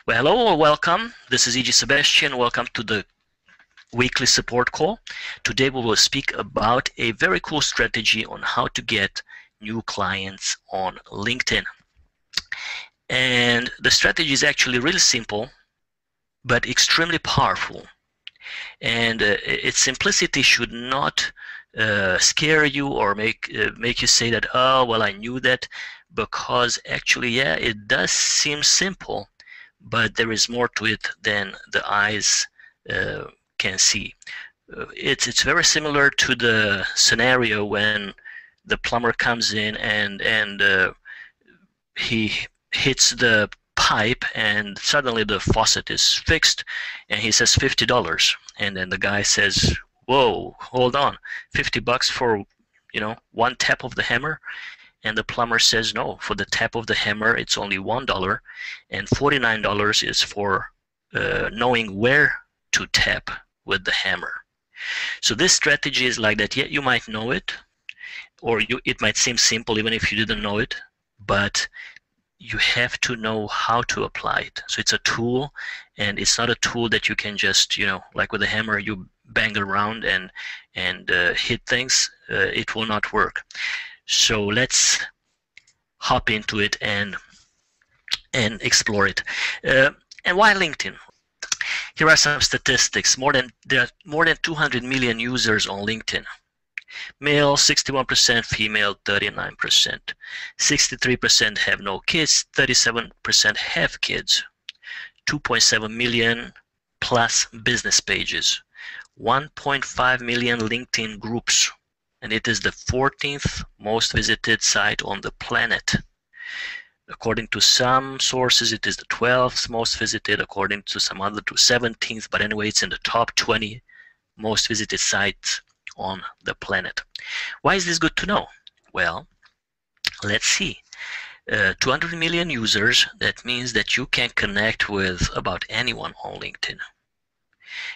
Well, hello or welcome. This is E.G. Sebastian. Welcome to the weekly support call. Today we will speak about a very cool strategy on how to get new clients on LinkedIn. And the strategy is actually really simple, but extremely powerful. And its simplicity should not scare you or make you say that, oh, well, I knew that, because actually, yeah, it does seem simple, but there is more to it than the eyes can see. It's very similar to the scenario when the plumber comes in and he hits the pipe and suddenly the faucet is fixed and he says $50, and then the guy says, whoa, hold on, $50 for one tap of the hammer? And the plumber says, no, for the tap of the hammer it's only $1, and $49 is for knowing where to tap with the hammer. So this strategy is like that. Yet you might know it, or it might seem simple even if you didn't know it, but you have to know how to apply it. So it's a tool, and it's not a tool that you can just, like with a hammer, you bang around and hit things. It will not work. So let's hop into it and explore it. And why LinkedIn? Here are some statistics. There are more than 200 million users on LinkedIn. Male 61%, female 39%. 63% have no kids, 37% have kids. 2.7 million plus business pages. 1.5 million LinkedIn groups. And it is the 14th most visited site on the planet. According to some sources, it is the 12th most visited. According to some other, to 17th. But anyway, it's in the top 20 most visited sites on the planet. Why is this good to know? Well, let's see. 200 million users, that means that you can connect with about anyone on LinkedIn.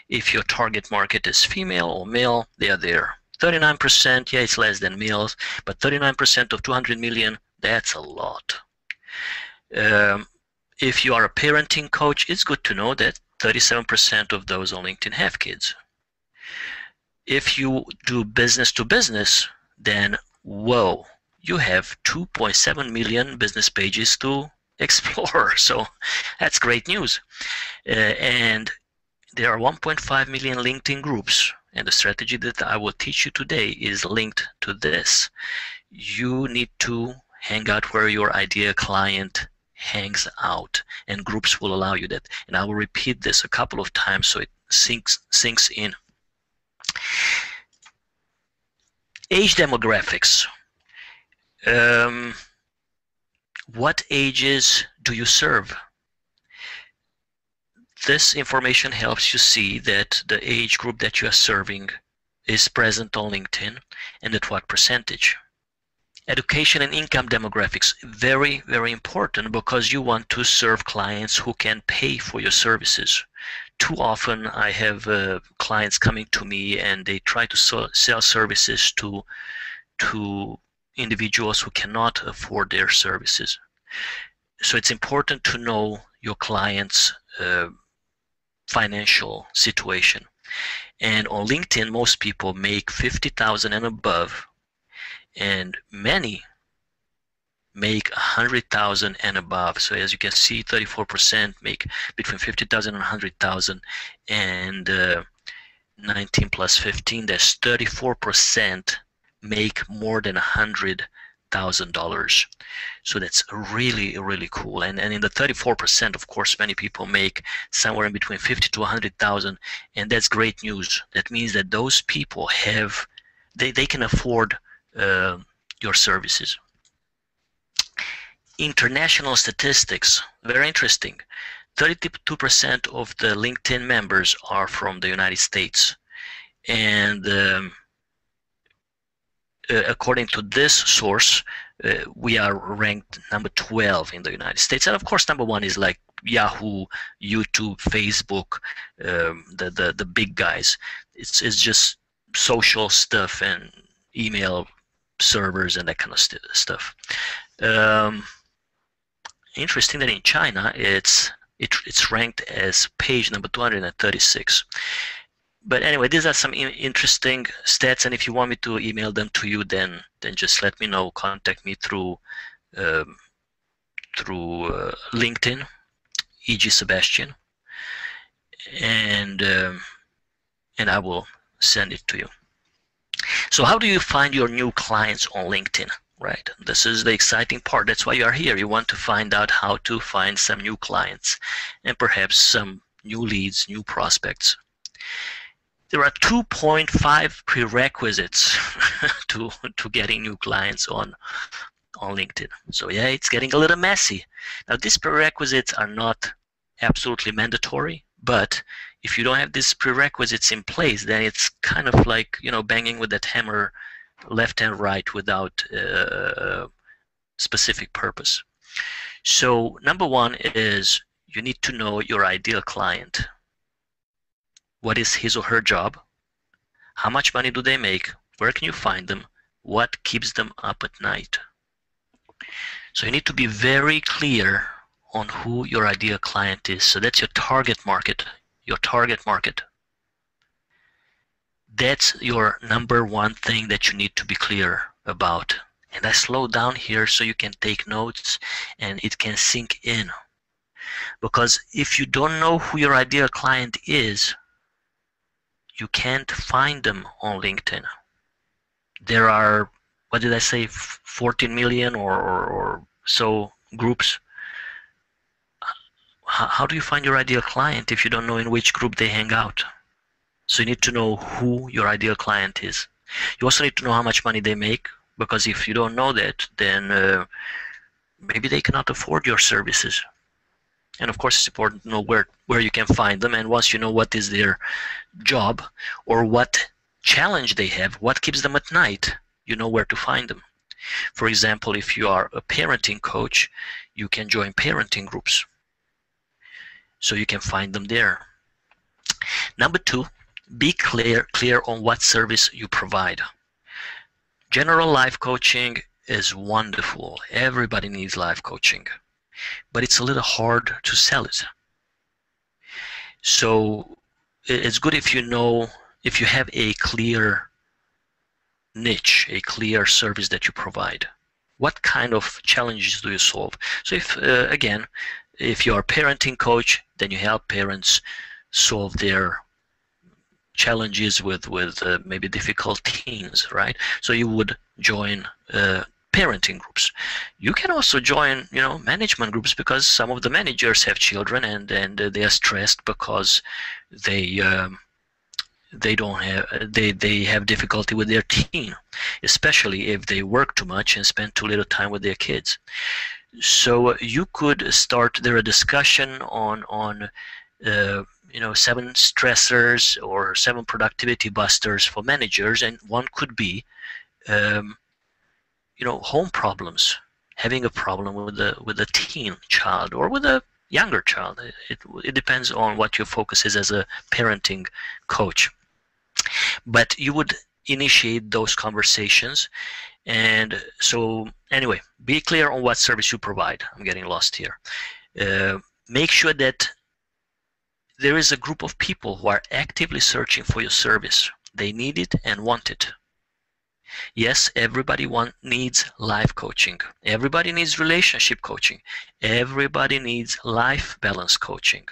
If your target market is female or male, they are there. 39%, yeah, it's less than males, but 39% of 200 million, that's a lot. If you are a parenting coach, it's good to know that 37% of those on LinkedIn have kids. If you do business to business, then whoa, you have 2.7 million business pages to explore. So that's great news. And there are 1.5 million LinkedIn groups. And the strategy that I will teach you today is linked to this. You need to hang out where your ideal client hangs out, and groups will allow you that. And I will repeat this a couple of times so it sinks in. Age demographics. What ages do you serve? This information helps you see that the age group that you are serving is present on LinkedIn, and at what percentage. Education and income demographics, very, very important, because you want to serve clients who can pay for your services. Too often I have clients coming to me and they try to sell services to individuals who cannot afford their services. So it's important to know your client's financial situation. And on LinkedIn, most people make 50,000 and above, and many make 100,000 and above. So as you can see, 34% make between 50,000 and 100,000, and 19 plus 15, that's 34% make more than $100,000. So that's really, really cool. And in the 34%, of course, many people make somewhere in between 50 to 100,000, and that's great news. That means that those people have, they can afford your services. International statistics, very interesting. 32% of the LinkedIn members are from the United States, and according to this source, we are ranked number 12 in the United States. And of course, number one is like Yahoo, YouTube, Facebook, the big guys. It's just social stuff and email servers and that kind of stuff. Interesting that in China it's it's ranked as page number 236. But anyway, these are some interesting stats, and if you want me to email them to you, then just let me know. Contact me through LinkedIn, E.G. Sebastian, and I will send it to you. So how do you find your new clients on LinkedIn? Right, this is the exciting part. That's why you are here. You want to find out how to find some new clients and perhaps some new leads, new prospects. There are 2.5 prerequisites to getting new clients on LinkedIn. So yeah, it's getting a little messy. Now, these prerequisites are not absolutely mandatory, but if you don't have these prerequisites in place, then it's kind of like, you know, banging with that hammer left and right without specific purpose. So number one is you need to know your ideal client. What is his or her job? How much money do they make? Where can you find them? What keeps them up at night? So you need to be very clear on who your ideal client is. So that's your target market. Your target market. That's your number one thing that you need to be clear about. And I slow down here so you can take notes and it can sink in. Because if you don't know who your ideal client is, you can't find them on LinkedIn. There are, what did I say, 14 million or so groups. How do you find your ideal client if you don't know in which group they hang out? So you need to know who your ideal client is. You also need to know how much money they make, because if you don't know that, then maybe they cannot afford your services. And of course, it's important to know where you can find them. And once you know what is their job or what challenge they have, what keeps them at night, you know where to find them. For example, if you are a parenting coach, you can join parenting groups. So you can find them there. Number two, be clear on what service you provide. General life coaching is wonderful. Everybody needs life coaching. But it's a little hard to sell it. So it's good if you have a clear niche, a clear service that you provide. What kind of challenges do you solve? So if, again, if you are a parenting coach, then you help parents solve their challenges with maybe difficult teens, right? So you would join parenting groups. You can also join, management groups, because some of the managers have children and they are stressed because they have difficulty with their teen, especially if they work too much and spend too little time with their kids. So you could start there a discussion on 7 stressors or 7 productivity busters for managers, and one could be home problems, having a problem with a teen child or with a younger child. It depends on what your focus is as a parenting coach. But you would initiate those conversations. And so anyway, be clear on what service you provide. I'm getting lost here. Make sure that there is a group of people who are actively searching for your service. They need it and want it. Yes, everybody needs life coaching. Everybody needs relationship coaching. Everybody needs life balance coaching.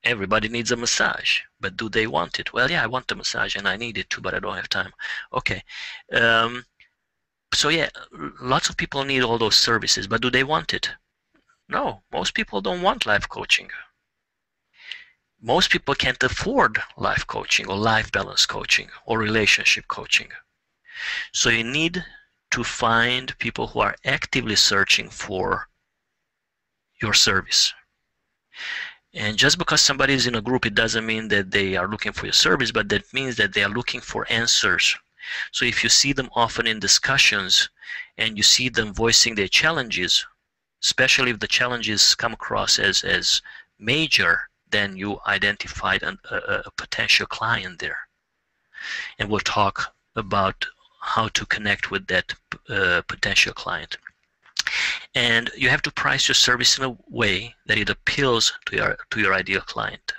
Everybody needs a massage, but do they want it? Well, yeah, I want a massage and I need it too, but I don't have time. Okay. So yeah, lots of people need all those services, but do they want it? No, most people don't want life coaching. Most people can't afford life coaching or life balance coaching or relationship coaching. So you need to find people who are actively searching for your service. And just because somebody is in a group, it doesn't mean that they are looking for your service, but that means that they are looking for answers. So if you see them often in discussions and you see them voicing their challenges, especially if the challenges come across as major, then you identified a potential client there. And we'll talk about how to connect with that potential client. And you have to price your service in a way that it appeals to your ideal client.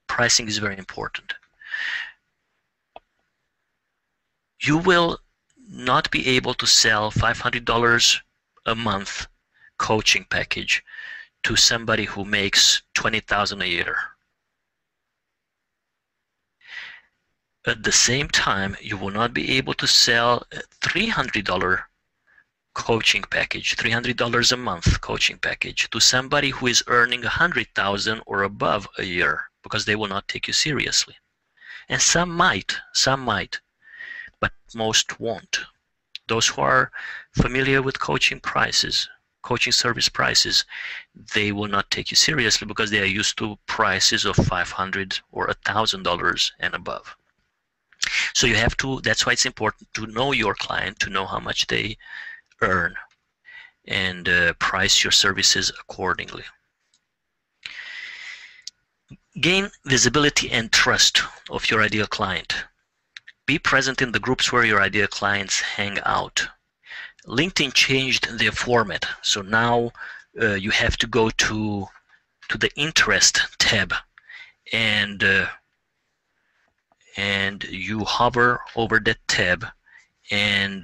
Pricing is very important. You will not be able to sell $500 a month coaching package to somebody who makes $20,000 a year. At the same time, you will not be able to sell a $300 coaching package, $300 a month coaching package to somebody who is earning $100,000 or above a year, because they will not take you seriously. And some might, but most won't. Those who are familiar with coaching prices, coaching service prices, they will not take you seriously because they are used to prices of $500 or $1,000 and above. So you have to, that's why it's important to know your client, to know how much they earn, and price your services accordingly. Gain visibility and trust of your ideal client. Be present in the groups where your ideal clients hang out. LinkedIn changed their format, so now you have to go to the interest tab, and you hover over that tab, and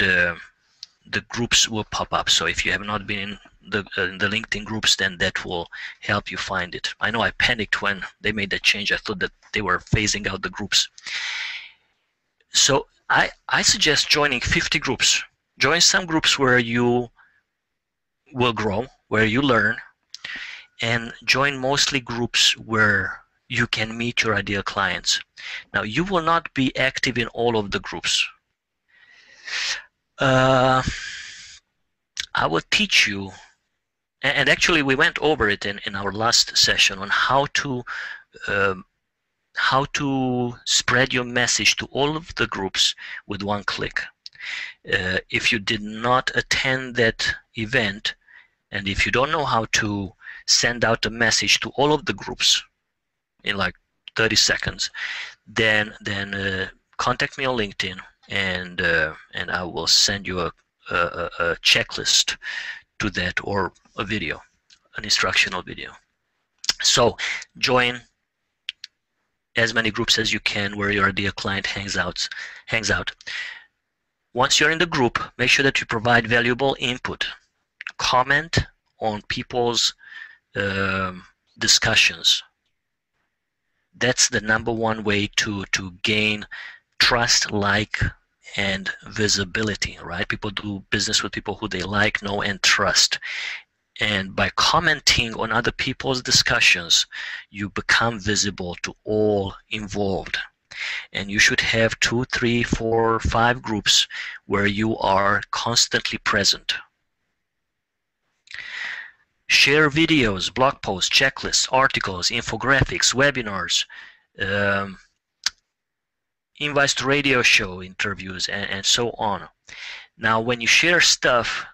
the groups will pop up. So if you have not been in the LinkedIn groups, then that will help you find it. I know I panicked when they made that change. I thought that they were phasing out the groups. So I suggest joining 50 groups. Join some groups where you will grow, where you learn, and join mostly groups where you can meet your ideal clients. Now, you will not be active in all of the groups. I will teach you, and actually we went over it in our last session, on how to spread your message to all of the groups with one click. If you did not attend that event, and if you don't know how to send out a message to all of the groups in like 30 seconds, then contact me on LinkedIn, and I will send you a checklist to that, or a video, an instructional video. So join as many groups as you can where your ideal client hangs out. Once you're in the group, make sure that you provide valuable input. Comment on people's discussions. That's the #1 way to gain trust, like, and visibility, right? People do business with people who they like, know, and trust. And by commenting on other people's discussions, you become visible to all involved. And you should have 2, 3, 4, 5 groups where you are constantly present. Share videos, blog posts, checklists, articles, infographics, webinars, invites to radio show interviews, and so on. Now, when you share stuff,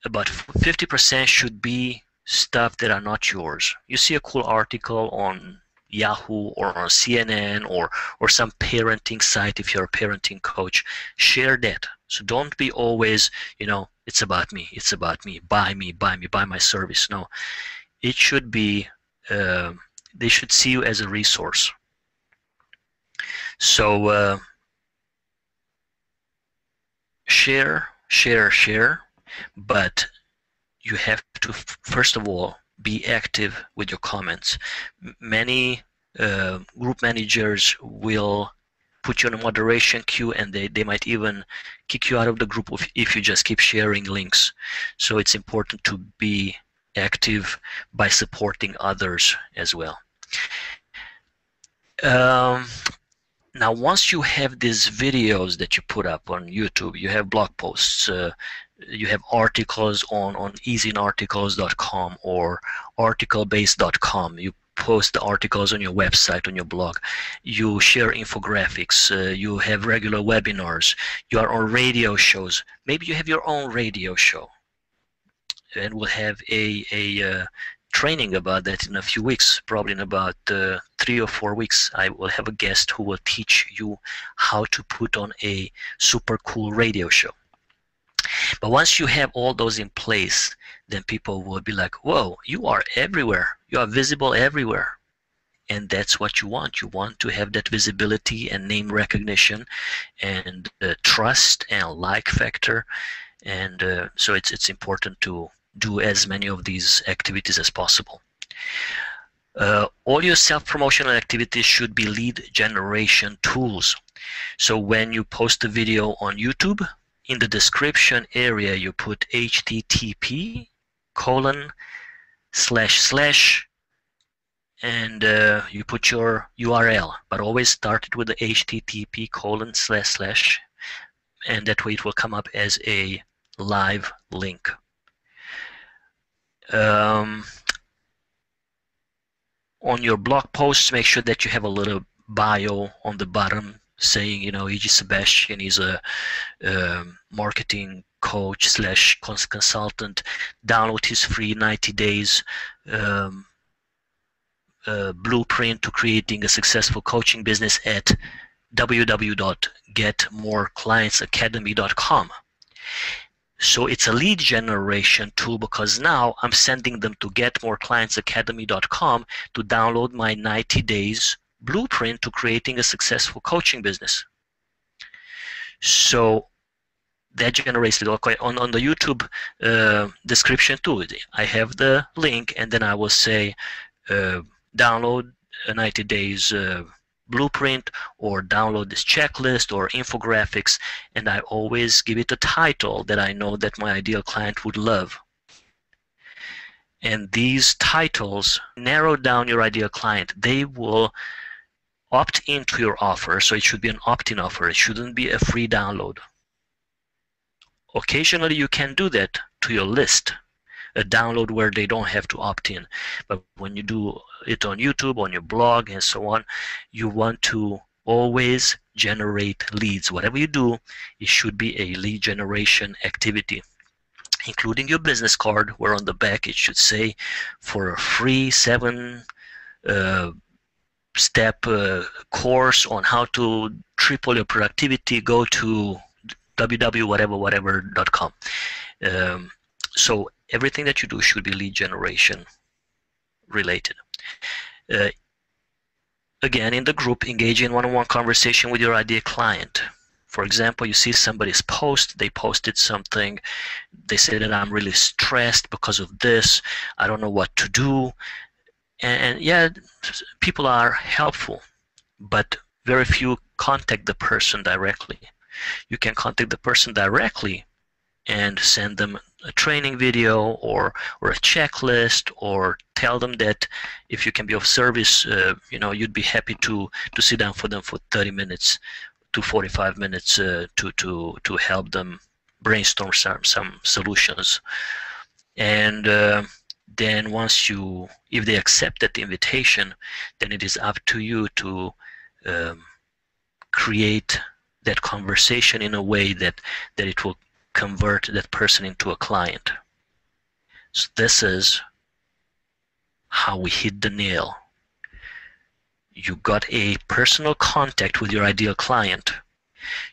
about 50% should be stuff that are not yours. You see a cool article on Yahoo or on CNN or some parenting site, if you're a parenting coach, share that. So don't be always, it's about me, buy me, buy my service. No, it should be, they should see you as a resource. So share, but you have to, first of all, be active with your comments. Many group managers will put you on a moderation queue, and they might even kick you out of the group if you just keep sharing links. So it's important to be active by supporting others as well. Now, once you have these videos that you put up on YouTube, you have blog posts, you have articles on easyinarticles.com or articlebase.com. You post the articles on your website, on your blog. You share infographics. You have regular webinars. You are on radio shows. Maybe you have your own radio show. And we'll have a training about that in a few weeks, probably in about 3 or 4 weeks. I will have a guest who will teach you how to put on a super cool radio show. But once you have all those in place, then people will be like, whoa, you are everywhere. You are visible everywhere. And that's what you want. You want to have that visibility and name recognition and trust and like factor. And so it's important to do as many of these activities as possible. All your self-promotional activities should be lead generation tools. So when you post a video on YouTube, in the description area you put http:// and you put your URL, but always start it with the http:// and that way it will come up as a live link. On your blog posts, make sure that you have a little bio on the bottom saying, you know, E.G. Sebastian is a marketing coach / consultant. Download his free 90 days blueprint to creating a successful coaching business at www.getmoreclientsacademy.com. So it's a lead generation tool because now I'm sending them to getmoreclientsacademy.com to download my 90 days blueprint to creating a successful coaching business. So that generates it. Okay, on the YouTube description too, I have the link, and then I will say download a 90 days blueprint, or download this checklist or infographics, and I always give it a title that I know that my ideal client would love. And these titles narrow down your ideal client. They will opt into your offer, so it should be an opt-in offer. It shouldn't be a free download. Occasionally you can do that to your list, a download where they don't have to opt in. But when you do it on YouTube, on your blog, and so on, you want to always generate leads. Whatever you do, it should be a lead generation activity, including your business card, where on the back it should say, for a free 7-step course on how to triple your productivity, go to www.whatever.com. So everything that you do should be lead generation related. Again, in the group, engage in one-on-one conversation with your ideal client. For example, you see somebody's post, they posted something, they say that I'm really stressed because of this, I don't know what to do. And yeah, people are helpful, but very few contact the person directly. You can contact the person directly and send them a training video or a checklist, or tell them that if you can be of service, you know, you'd be happy to sit down for them for 30 minutes to 45 minutes to help them brainstorm some solutions. And then once if they accept that invitation, then it is up to you to create that conversation in a way that it will convert that person into a client. So this is how we hit the nail. You got a personal contact with your ideal client.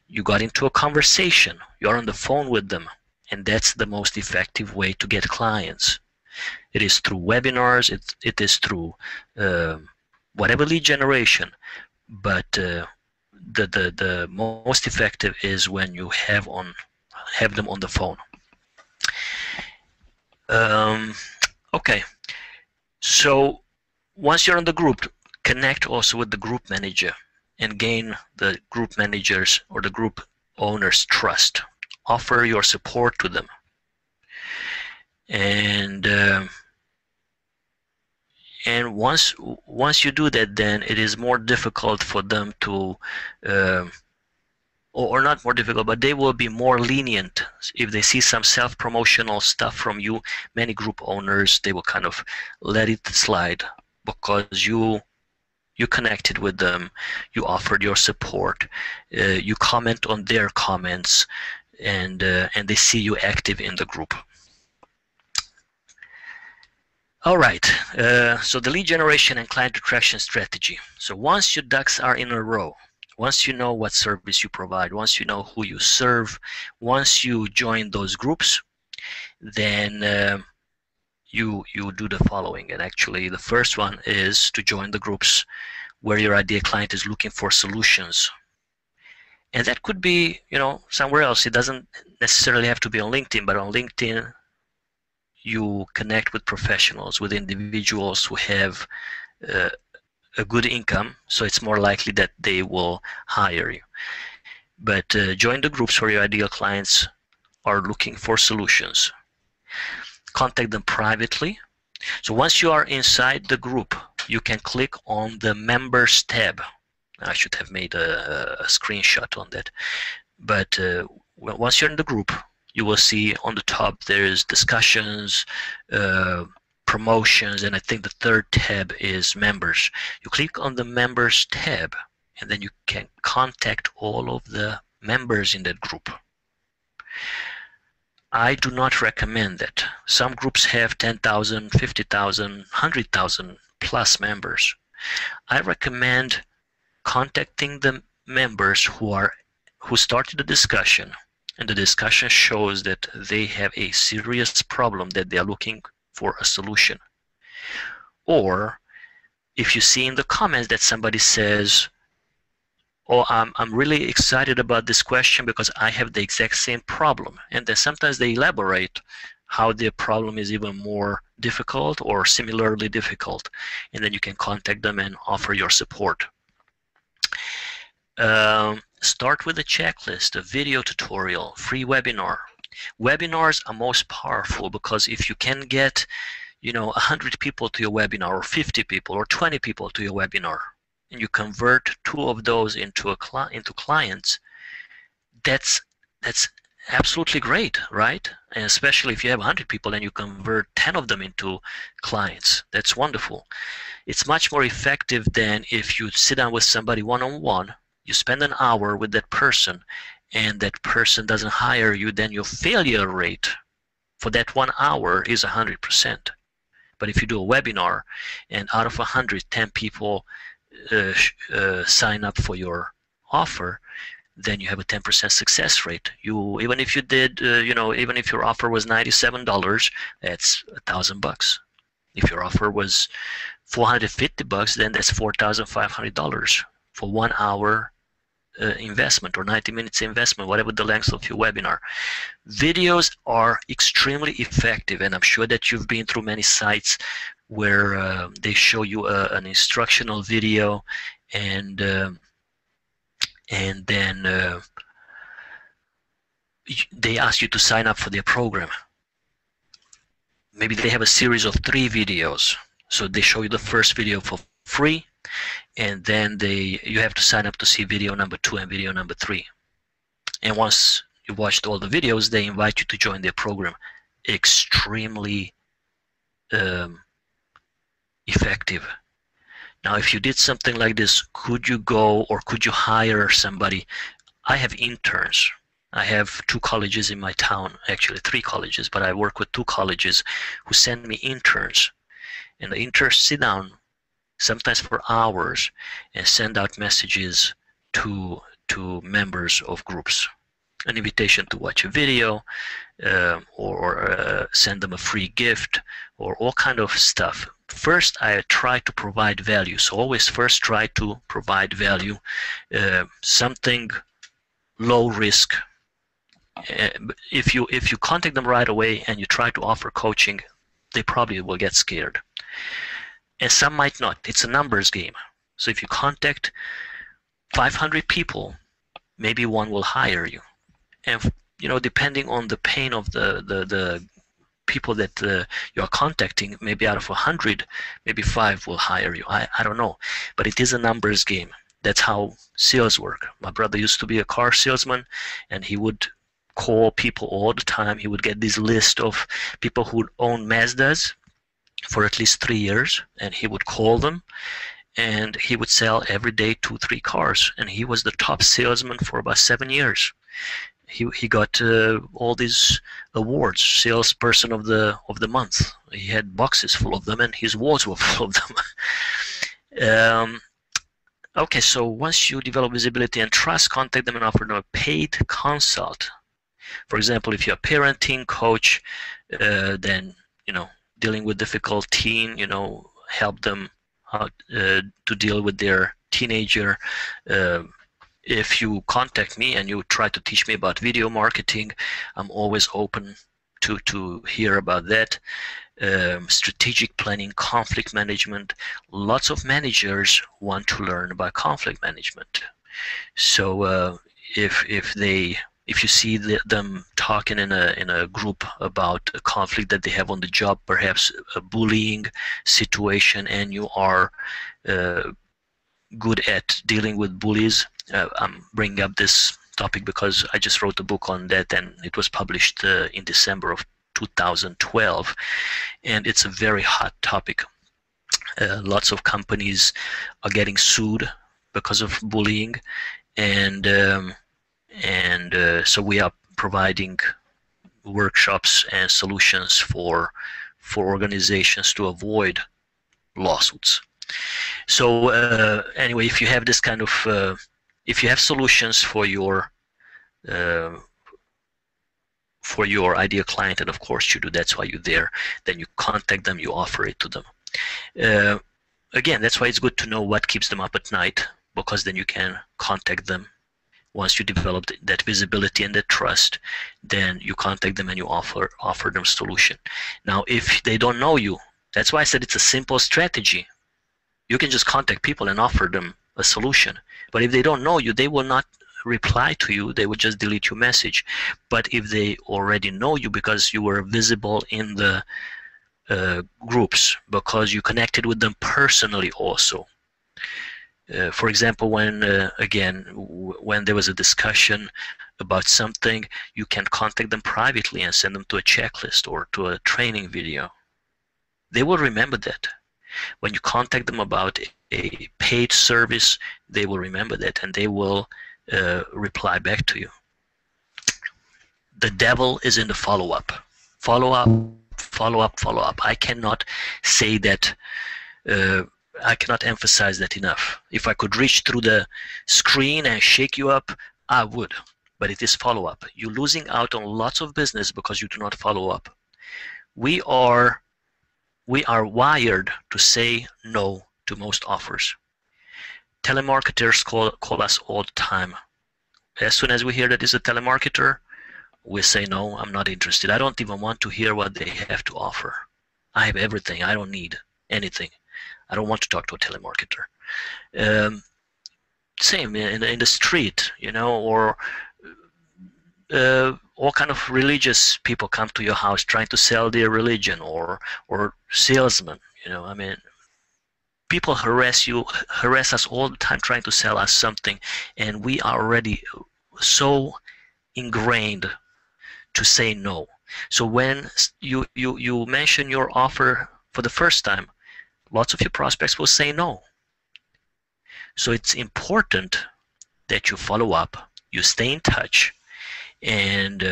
You got into a conversation. You're on the phone with them. And that's the most effective way to get clients. It is through webinars. It is through whatever lead generation. But the most effective is when you have them on the phone. Okay, so once you're on the group, connect also with the group manager and gain the group manager's or the group owner's trust. Offer your support to them. And once you do that, then it is more difficult for them to or not more difficult, but they will be more lenient if they see some self-promotional stuff from you. Many group owners, they will kind of let it slide because you connected with them, you offered your support, you comment on their comments, and they see you active in the group. All right, so the lead generation and client attraction strategy. So once your ducks are in a row, Once you know what service you provide, once you know who you serve, once you join those groups, then you do the following. And actually, the first one is to join the groups where your ideal client is looking for solutions. And that could be, somewhere else. It doesn't necessarily have to be on LinkedIn, but on LinkedIn, you connect with professionals, with individuals who have a good income, so it's more likely that they will hire you. But join the groups where your ideal clients are looking for solutions. Contact them privately. So once you are inside the group, you can click on the members tab. I should have made a screenshot on that. But once you're in the group, you will see on the top there's discussions, promotions, and I think the third tab is members. You click on the members tab, and then you can contact all of the members in that group. I do not recommend that. Some groups have 10,000, 50,000, 100,000 plus members. I recommend contacting the members who started the discussion, and the discussion shows that they have a serious problem that they are looking for a solution. Or if you see in the comments that somebody says, oh, I'm really excited about this question because I have the exact same problem. And then sometimes they elaborate how their problem is even more difficult or similarly difficult. And then you can contact them and offer your support. Start with a checklist, a video tutorial, free webinar. Webinars are most powerful because if you can get 100 people to your webinar, or 50 people, or 20 people to your webinar, and you convert 2 of those into clients, that's absolutely great, right? And especially if you have 100 people and you convert 10 of them into clients, that's wonderful. It's much more effective than if you sit down with somebody one-on-one, you spend an hour with that person, and that person doesn't hire you, then your failure rate for that 1 hour is 100%. But if you do a webinar and out of 100, 10 people sign up for your offer, then you have a 10% success rate. Even if you did, even if your offer was $97, that's $1,000. If your offer was $450, then that's $4,500 for 1 hour investment, or 90 minutes investment, whatever the length of your webinar. Videos are extremely effective, and I'm sure that you've been through many sites where they show you an instructional video, and then they ask you to sign up for their program. Maybe they have a series of 3 videos, so they show you the first video for free, and then you have to sign up to see video number 2 and video number 3. And once you watched all the videos, they invite you to join their program. Extremely effective. Now, if you did something like this, could you go or could you hire somebody? I have interns. I have 2 colleges in my town, actually 3 colleges, but I work with 2 colleges who send me interns. And the interns sit down sometimes for hours and send out messages to members of groups. An invitation to watch a video, or send them a free gift, or all kind of stuff. First, I try to provide value. So always first try to provide value, something low risk. If you contact them right away and you try to offer coaching, they probably will get scared. And some might not. It's a numbers game. So if you contact 500 people, maybe 1 will hire you. And depending on the pain of the people that you're contacting, maybe out of 100, maybe 5 will hire you. I don't know. But it is a numbers game. That's how sales work. My brother used to be a car salesman, and he would call people all the time. He would get this list of people who own Mazdas for at least 3 years, and he would call them, and he would sell every day 2-3 cars, and he was the top salesman for about 7 years. He got all these awards, salesperson of the month. He had boxes full of them, and his walls were full of them. Okay, so once you develop visibility and trust, contact them and offer them a paid consult. For example, if you're a parenting coach, then, you know, dealing with difficult teen, you know, help them how to deal with their teenager. If you contact me and you try to teach me about video marketing, I'm always open to hear about that. Strategic planning, conflict management. Lots of managers want to learn about conflict management. So if you see them talking in a group about a conflict that they have on the job, perhaps a bullying situation, and you are good at dealing with bullies, I'm bringing up this topic because I just wrote a book on that, and it was published in December of 2012, and it's a very hot topic. Lots of companies are getting sued because of bullying, and so we are providing workshops and solutions for organizations to avoid lawsuits. So anyway, if you have this kind of if you have solutions for your ideal client, and of course you do, that's why you're there, then you contact them, you offer it to them. Again, that's why it's good to know what keeps them up at night, because then you can contact them. Once you develop that visibility and that trust, then you contact them and you offer them solution. Now, if they don't know you, that's why I said it's a simple strategy. You can just contact people and offer them a solution. But if they don't know you, they will not reply to you. They will just delete your message. But if they already know you because you were visible in the groups, because you connected with them personally also. For example, when when there was a discussion about something, you can contact them privately and send them to a checklist or to a training video. They will remember that. When you contact them about a paid service, they will remember that, and they will reply back to you. The devil is in the follow-up. Follow-up, follow-up, follow-up. I cannot say that. I cannot emphasize that enough. If I could reach through the screen and shake you up, I would. But it is follow-up. You're losing out on lots of business because you do not follow up. We are wired to say no to most offers. Telemarketers call us all the time. As soon as we hear that it's a telemarketer, we say, no, I'm not interested. I don't even want to hear what they have to offer. I have everything. I don't need anything. I don't want to talk to a telemarketer. Same in the street, you know, or all kind of religious people come to your house trying to sell their religion, or salesmen, you know. I mean, people harass us all the time trying to sell us something, and we are already so ingrained to say no. So when you mention your offer for the first time, lots of your prospects will say no. So it's important that you follow up, you stay in touch, and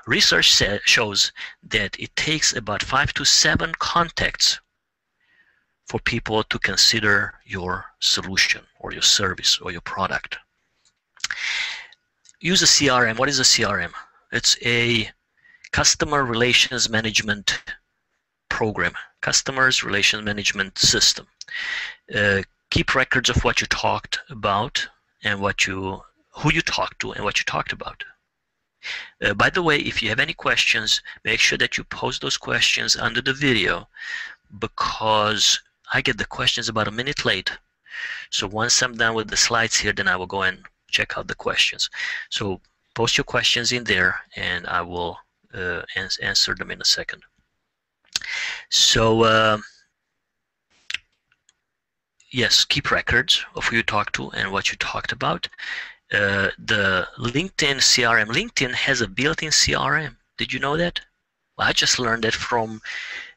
research shows that it takes about 5 to 7 contacts for people to consider your solution or your service or your product. Use a CRM. What is a CRM? It's a customer relations management program, customers relations management system. Keep records of what you talked about and who you talked to and what you talked about. By the way, if you have any questions, make sure that you post those questions under the video, because I get the questions about a minute late. So once I'm done with the slides here, then I will go and check out the questions. So post your questions in there, and I will answer them in a second. So yes, keep records of who you talked to and what you talked about. The LinkedIn CRM, LinkedIn has a built-in CRM. Did you know that? Well, I just learned that from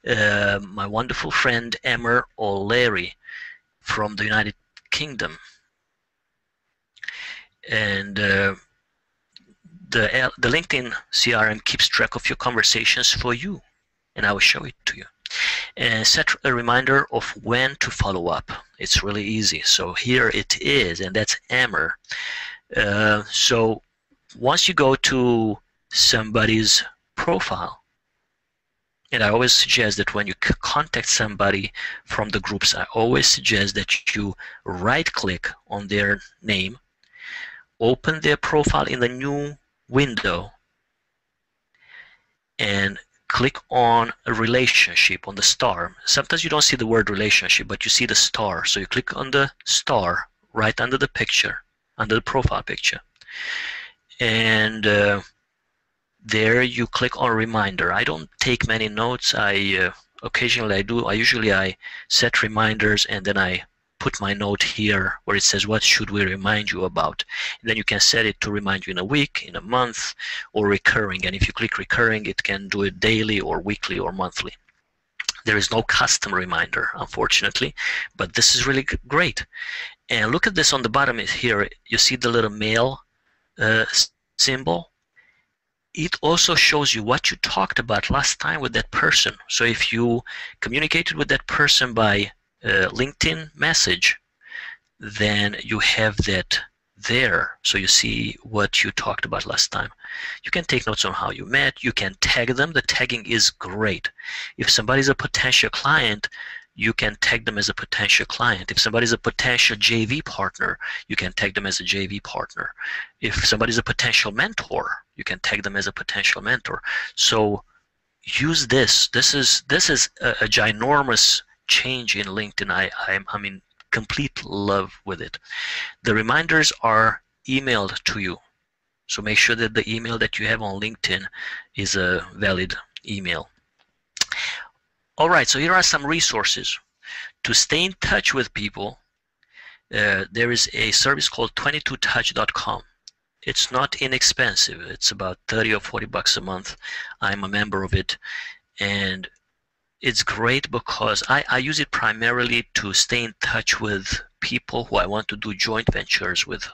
my wonderful friend Emmer O'Leary from the United Kingdom. And the LinkedIn CRM keeps track of your conversations for you, and I will show it to you. and set a reminder of when to follow up. It's really easy. So here it is, and that's Amber. So once you go to somebody's profile, and I always suggest that when you contact somebody from the groups, I always suggest that you right-click on their name, open their profile in the new window, and click on a relationship, on the star. Sometimes you don't see the word relationship, but you see the star. So you click on the star right under the picture, under the profile picture. And there you click on reminder. I don't take many notes. Occasionally I do. Usually I set reminders, and then I put my note here where it says what should we remind you about. And then you can set it to remind you in a week, in a month, or recurring. And if you click recurring, it can do it daily or weekly or monthly. There is no custom reminder, unfortunately, but this is really great. And look at this on the bottom here. You see the little mail symbol. It also shows you what you talked about last time with that person. So if you communicated with that person by LinkedIn message, then you have that there. So you see what you talked about last time. You can take notes on how you met. You can tag them. The tagging is great. If somebody's a potential client, you can tag them as a potential client. If somebody's a potential JV partner, you can tag them as a JV partner. If somebody's a potential mentor, you can tag them as a potential mentor. So use this. This is a ginormous change in LinkedIn. I'm in complete love with it. The reminders are emailed to you. So make sure that the email that you have on LinkedIn is a valid email. All right, so here are some resources. To stay in touch with people, there is a service called 22touch.com. It's not inexpensive. It's about 30 or 40 bucks a month. I'm a member of it, and it's great because I use it primarily to stay in touch with people who I want to do joint ventures with,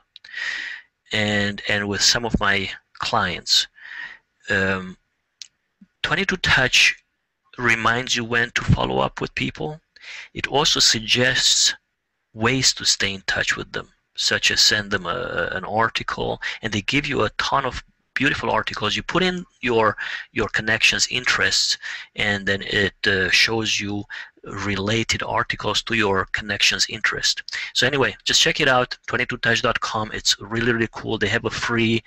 and with some of my clients. 22touch reminds you when to follow up with people. It also suggests ways to stay in touch with them, such as send them an article, and they give you a ton of beautiful articles. You put in your connections, interests, and then it shows you related articles to your connections interest. So anyway, just check it out, 22touch.com. It's really, really cool. They have a free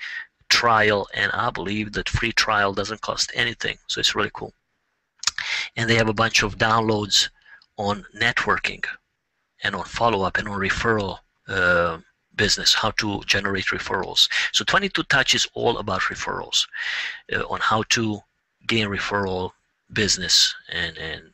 trial, and I believe that free trial doesn't cost anything, so it's really cool. And they have a bunch of downloads on networking and on follow-up and on referral business, how to generate referrals. So 22touch is all about referrals, on how to gain referral business. And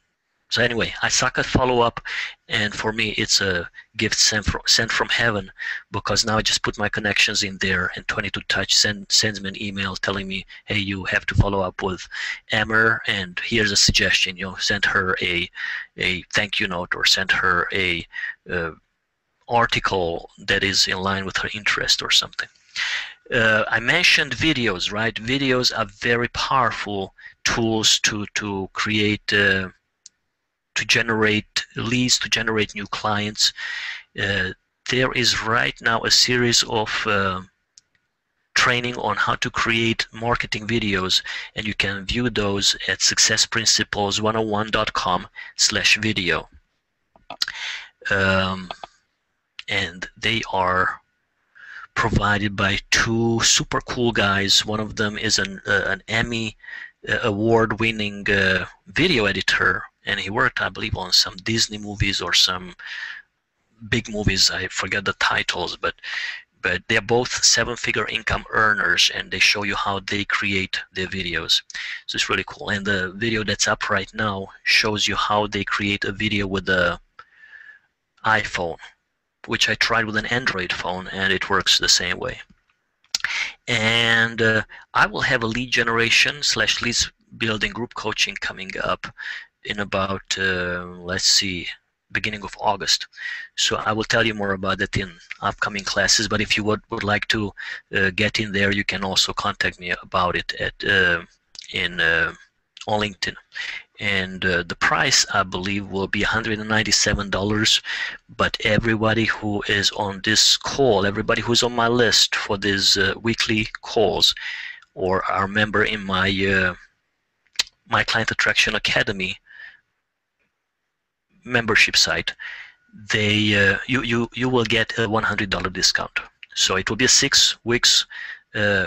so anyway, I suck at follow-up, and for me it's a gift sent from heaven, because now I just put my connections in there, and 22touch sends me an email telling me, hey, you have to follow up with Amber, and here's a suggestion. Send her a thank you note, or send her a article that is in line with her interest or something. I mentioned videos, right? Videos are very powerful tools to create, to generate leads, to generate new clients. There is right now a series of training on how to create marketing videos, and you can view those at successprinciples101.com/video. And they are provided by two super cool guys. One of them is an Emmy award-winning video editor, and he worked, I believe, on some Disney movies or some big movies. I forget the titles, but they're both seven-figure income earners, and they show you how they create their videos. So it's really cool. And the video that's up right now shows you how they create a video with the iPhone, which I tried with an Android phone, and it works the same way. And I will have a lead generation / leads building group coaching coming up in about, let's see, beginning of August. So I will tell you more about that in upcoming classes, but if you would like to get in there, you can also contact me about it at on LinkedIn. and the price, I believe, will be $197. But everybody who is on this call, everybody who's on my list for these weekly calls, or are a member in my my Client Attraction Academy membership site, they you will get a $100 discount. So it will be a 6 weeks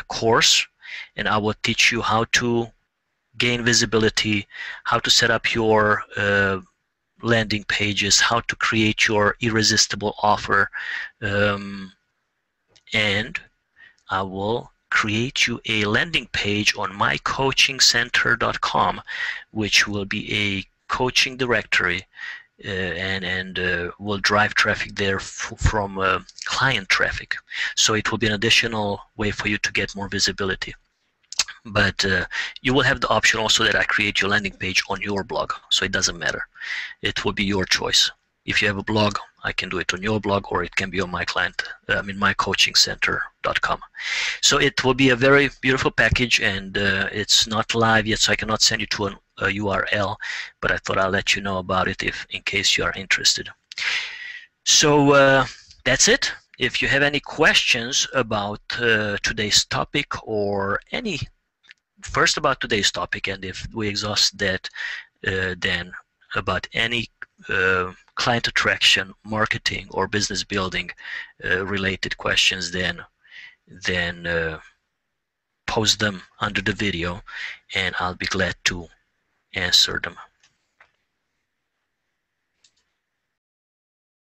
course, and I will teach you how to gain visibility, how to set up your landing pages, how to create your irresistible offer, and I will create you a landing page on mycoachingcenter.com, which will be a coaching directory, and will drive traffic there from client traffic. So it will be an additional way for you to get more visibility. But you will have the option also that I create your landing page on your blog, so it doesn't matter. It will be your choice. If you have a blog, I can do it on your blog, or it can be on mycoachingcenter.com. So it will be a very beautiful package, and it's not live yet, so I cannot send you to a URL, but I thought I'll let you know about it in case you are interested. So that's it. If you have any questions about today's topic, or first about today's topic, and if we exhaust that, then about any client attraction, marketing, or business building related questions, then post them under the video, and I'll be glad to answer them.